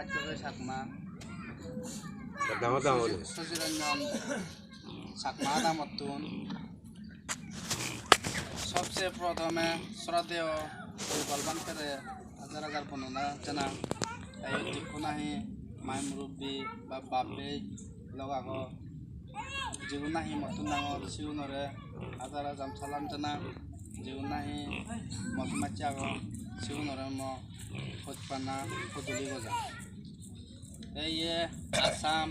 পাঠ্যকে সাকমা দাম বলে সচিরঞ্জন সাকমা দামতুন সবচেয়ে প্রথমে শ্রদ্ধেয় পরিকল্পন করে হাজার হাজার বর্ণনা জানা তাই যিকো নাহি মাই মুরব্বী বা বাপে লগাগ যিকো নাহি মতুন ডাঙর সিউনরে হাজার হাজার সালাম জানা যিকো নাহি মতুন মাছি আগ সিউনরে ম খোঁজপানা পদুলি গজা এই আসাম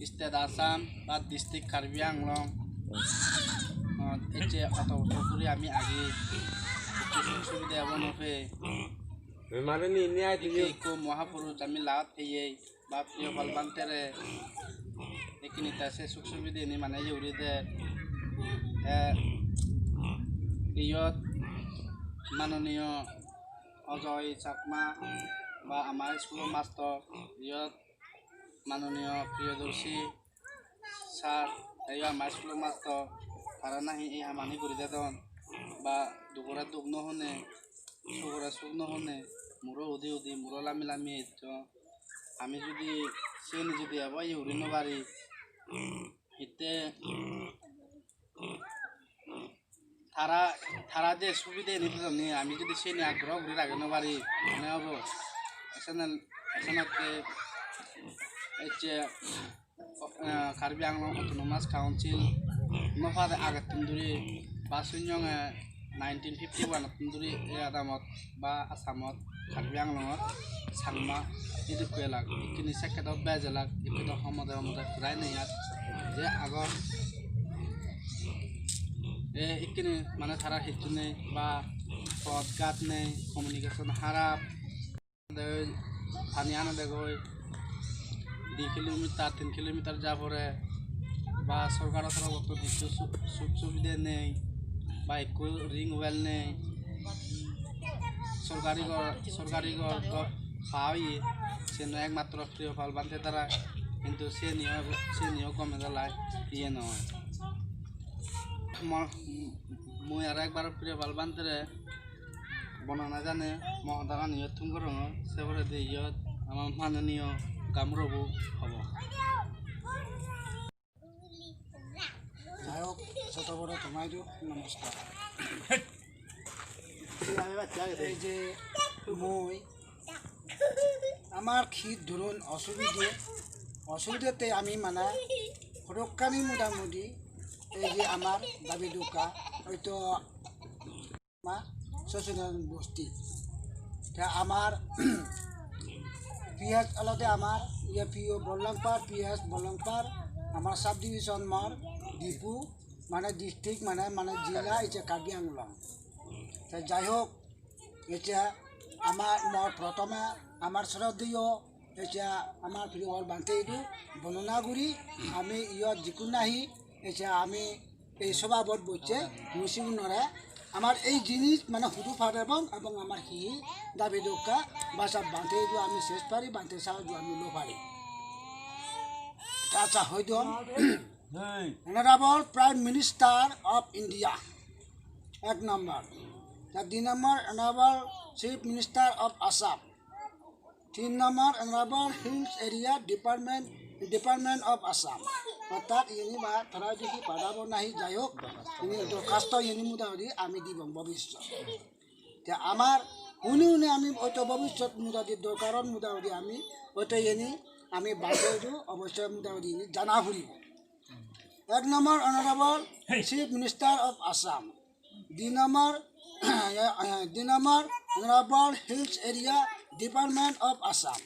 স্টেট আসাম বা ডিস্ট্রিক্ট কার্বি আংলং এই অত বছর ধরে আমি আগে সুবিধা বনফে মানে নি একো মহাপুরুষ আমি লাভ এই বা প্রিয় ফলবান্তেরে এখানে সে সুখ সুবিধা নি মানে জুড়ি দে ইয়ত মাননীয় অজয় চাকমা বা আমার স্কুলের মাস্টার ইয়ত মাননীয় প্রিয়দর্শী স্যার এই আমার স্কুলের মাস্টার তারা নাহি এই হামানি করে দেন বা দুপুরা দুঃখ নহনে সুগরা সুখ নহনে মুরো উদি উদি মুরো লামি লামি আমি যদি সেনি যদি আবার ইউরি নবারি হিতে তারা তারা যে সুবিধা নিতে জানি আমি যদি সেনি আগ্রহ ঘুরে রাখে নবারি মনে হবো এখানে এই যে কার্বি আংলং অটোনমাস কাউন্সিল নফাদে আগের তুন্দুরি বা শূন্য 1951 তুন্দুরি আদামত বা আসামত কার্বি আংলঙত সাংমা ইদুকে লাগ ইকিনি সেকেন্ড বেজে লাগ ইকিনি সমদে সমদে ফ্রাই নেই যে আগর ইকিনি মানে তারা হিতু নেই বা পথঘাট নেই কমিউনিকেশন হারাপ পানি আনা দেখো 2 কিলোমিটার 3 কিলোমিটার যা পরে বা সরকারের তরফ দিচ্ছ সুখ সুবিধা নেই বা একটু রিং ওয়েল নেই সরকারি পাওয়াই সে একমাত্র প্রিয় ফল বানতে তারা কিন্তু সে নিয়েও কমে গেলায় ইয়ে নয় মই আর একবার প্রিয় ফল বানতে বনানা জানে মহদানা নিয়ত থুম করো সেবারে দিয়ে ইয়ত আমার মাননীয় কামরবু হব যাই হোক ছোট বড় তোমারও নমস্কার এই যে মই আমার খিত ধরুন অসুবিধাতে আমি মানে ফরকানি মোটামুটি এই যে আমার দাবি দুকা হয়তো সচেতন বস্তি আমার পিএস আলাদা আমার ইয়ে পিও বল্লংপাড় পিএস বল্লংপাড় আমার সাব ডিভিশন মর ডিপু মানে ডিস্ট্রিক্ট মানে জেলা এটা কার্বি আংলং যাই হোক এটা আমার মর প্রথমে আমার শ্রদ্ধেয় এটা আমার প্রিয় বানতে বর্ণনা করি আমি ইয়ত যিকোনো নাহি এটা আমি এই সভাবত বলছে মুসিমনরে আমার এই জিনিস মানে হুদু ফাটাবং এবং আমার হি দাবি দোকা বা সব বাঁধতে আমি শেষ পারি বাঁধতে সাহায্য আমি লো পারি আচ্ছা হয়তো Honorable Prime Minister of India 1 number 2 number Honorable Chief Minister of Assam 3 number Honorable Hills Area Department of Assam অর্থাৎ ইনি বা তারা যদি পাঠাবো নাহি যাই হোক ইনি দরখাস্ত ইনি মোটামুটি আমি দিব ভবিষ্যৎ আমার উনি আমি হয়তো ভবিষ্যৎ মোটামুটি দরকারত মোটামুটি আমি হয়তো ইনি আমি বাধ্য অবশ্যই মোটামুটি জানা ফুরিব 1 number Honorable Chief Minister of Assam 2 number Honorable Hills Area Department of Assam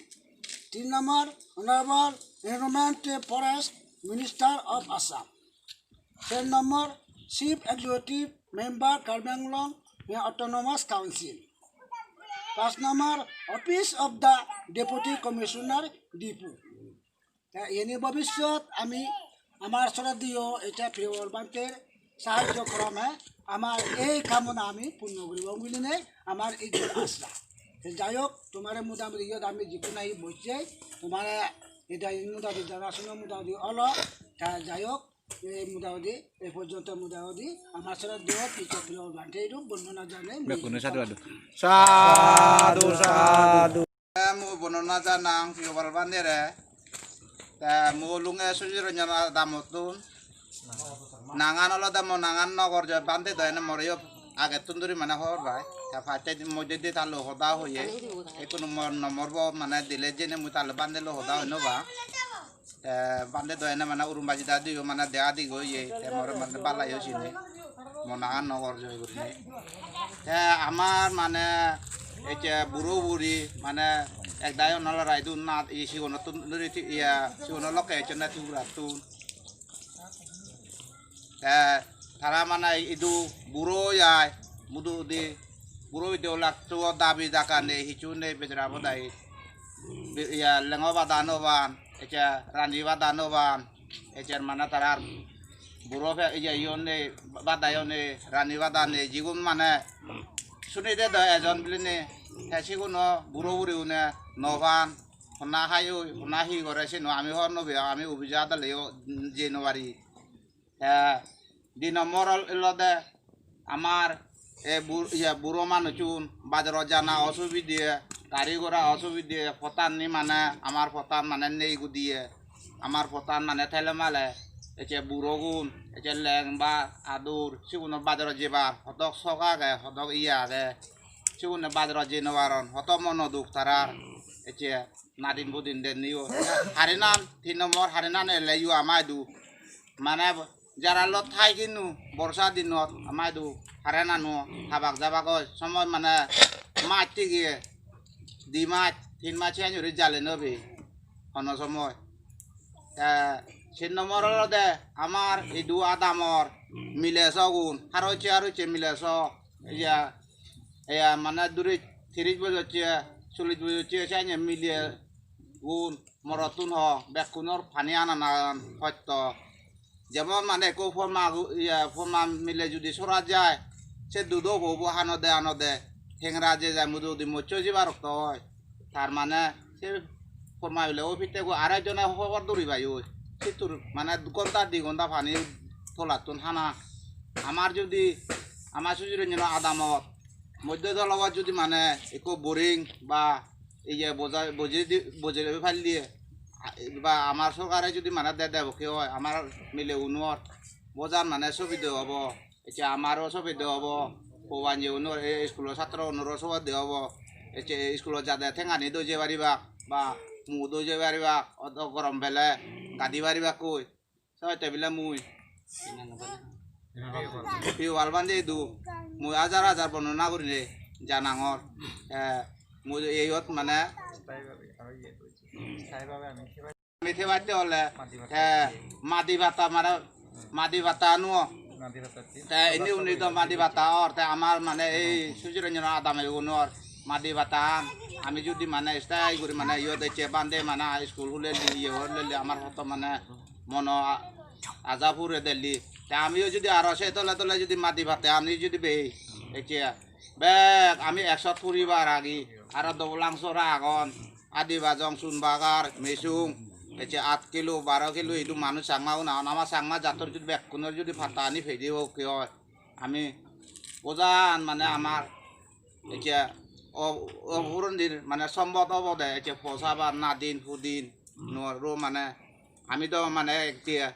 3 number Honorable Environment Forest Minister of Assam 10 number Chief Executive Member Karbi Anglong Autonomous Council 5 number Office of the Deputy Commissioner Dipu এনে ভবিষ্যৎ আমি আমার শ্রদ্ধেয় এটা প্রিয় বান্তের সাহায্য ক্রমে আমার এই কামনা আমি পূর্ণ করিব বলি নেই আমার এই আশা যাই হোক তোমার মোটামুটি ইয়ত আমি যিকোনো আহি বসছে তোমার এটা মোটামুটি জানাশোনা মোটামুটি যাই হোক এই মোটামুটি এই পর্যন্ত মোটামুটি আমার শ্রদ্ধেয় প্রিয় বান্তের বর্ণনা জানে সাধু সাধু Mu bonona janang piobal bandere mu lunge sujiro nyana damotun nangan olo damo nangan nogor jo bande doyne morio age tunduri mana hor bai ta fatte mojde de talo hoda hoye ekunu nomor bo mana dile jene mu talo bande lo hoda hono ba bande doyne mana urumbaji dadi mana deadi go ye te mor mana bala yo sini mo nangan nogor jo gurne আমার মানে এটা বুড়ো বুড়ি মানে একদায় নল রাইদু না সিগন তুন্দুরি ইয়া সিগন লকে চনা তুরাতুন তারা মানে ইদু বুড়ো যায় মুদু দি বুড়ো দিও লাগতো দাবি দাকানে হিচুনে বেজরা বদাই ইয়া লেঙ্গবা দানোবান এটা রানিবা দানোবান এটা মানে তারার বুড়ো ইয়া ইয়নে বাদায়নে রানিবা দানে জিগুন মানে শুনি দে এজন বিলিনে সিগুনো বুড়ো বুড়িওনে নবান হনা হাইও হনা হি করে সে আমি হর নবে আমি অভিযোগ লেও যে নবারি দিন মরলদে আমার এ বুড়ো মানুষুন বাজার জানা অসুবিধে গাড়ি ঘোড়া অসুবিধে ফতান নি মানে আমার ফতান মানে নেই গুদিয়ে আমার ফতান মানে ঠেলে মালে এছে বুড়ো গুণ এছে লেং বা আদুর সিগুনো বাজার যেবার হতক সকাগে হতক ইয়াগে সিগুনো বাজার যে নবারণ হত মন দুঃখ তারার এছে নাদিন বুদিন দেন নিও হারিনান 3 নম্বর হারিনান এলাইও আমায় দু মানে যারা লত থাই কিনু বর্ষা দিনত আমায় দু হারেনানো হাবাক যাবাক সময় মানে মাছ গিয়ে 2 মাস 3 মাসে আনি জালে নবে অন্য সময় 3 নম্বর দে আমার ইদু আদামর মিলে সগুন আর হচ্ছে মিলে স ইয়া মানে দূরে 30 বছর 40 বছর চাইনে মিলে গুণ মরতুন হ বেকুনর ফানি আনা সত্য যেমন মানে কো ফর্মা মিলে যদি সরা যায় সে দুধও হবো আনদে হেংরা যে যায় মুদু দি মচ্ছ যাবার রক্ত হয় তার মানে সে ফর্মা হইলে ও ফিতে আড়াইজনে হবার দৌড়ি ভাই ওই সেতুর মানে 2 ঘন্টা 2 ঘন্টা পানি তোলাতুন হানা আমার যদি আমার সুযোগ আদামত মধ্য দলবার যদি মানে একো বোরিং বা এই যে বোঝে ফাইল দিয়ে বা আমার সরকারে যদি মানে দেব কি হয় আমার মিলে উনোর বোঝার মানে সুবিধা হব এটা আমারও সুবিধা হব পৌৱান যে উনোর স্কুলের ছাত্র উনোরও সুবিধা হব এটা স্কুলত যাতে ঠেঙানি দৌজে পারিবা বা মু দৌজে পারিবা অত গরম পেলে গাদি পারিবা কই সবাই টেবিলে মুই পিওয়াল বান্ধি দু মুই হাজার বর্ণনা করি রে জানাঙর মুই এইত মানে মিঠে বাড়তে হলে মাদি ভাতা মানে মাদি ভাতা নুয় এনে উনি তো মাদি ভাতা অর আমার মানে এই সুচিরঞ্জন আদামে উনর মাদি ভাতা আমি যদি মানে স্থায়ী করি মানে ইয়ে দেখছে বান্ধে মানে স্কুল হলে ইয়ে হলে আমার হতো মানে মন আজাপুরে দিল্লি আমিও যদি আরো সে তলে যদি মাদি ভাতে আমি যদি বে বেগ আমি 100 পরিবার আগি আর দবলাংসরা আগন আদিবা জংসুন বাগার মেসুং 8 কিলো 12 কিলো এইটো মানুষ চাংমাও না আমার চাংমা জাতর যদি বেকুনের যদি ফাটা আনি ফেদি হোক কি হয় আমি ওজান মানে আমার এতিয়া অভুরন দিন মানে সম্বত অবদে এতিয়া ফসাবার না দিন ফুদিন নরো মানে আমি তো মানে এতিয়া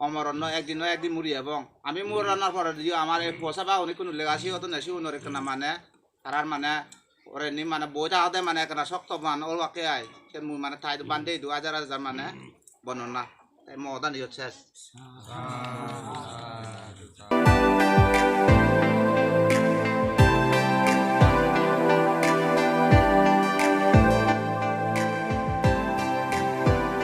অমরণ্য একদিন মুড়ি এবং আমি মুরানোর পরে যদি আমার এই ফসাবা উনি কোনো লেগাসি হতো না সিউনের একটা মানে তারার মানে ওরে নি মানে বই থাকতে মানে একটা শক্ত মান ওলকে আয় সে মুই মানে ঠাই বান্ধে 2000 মানে বর্ণনা মদান হচ্ছে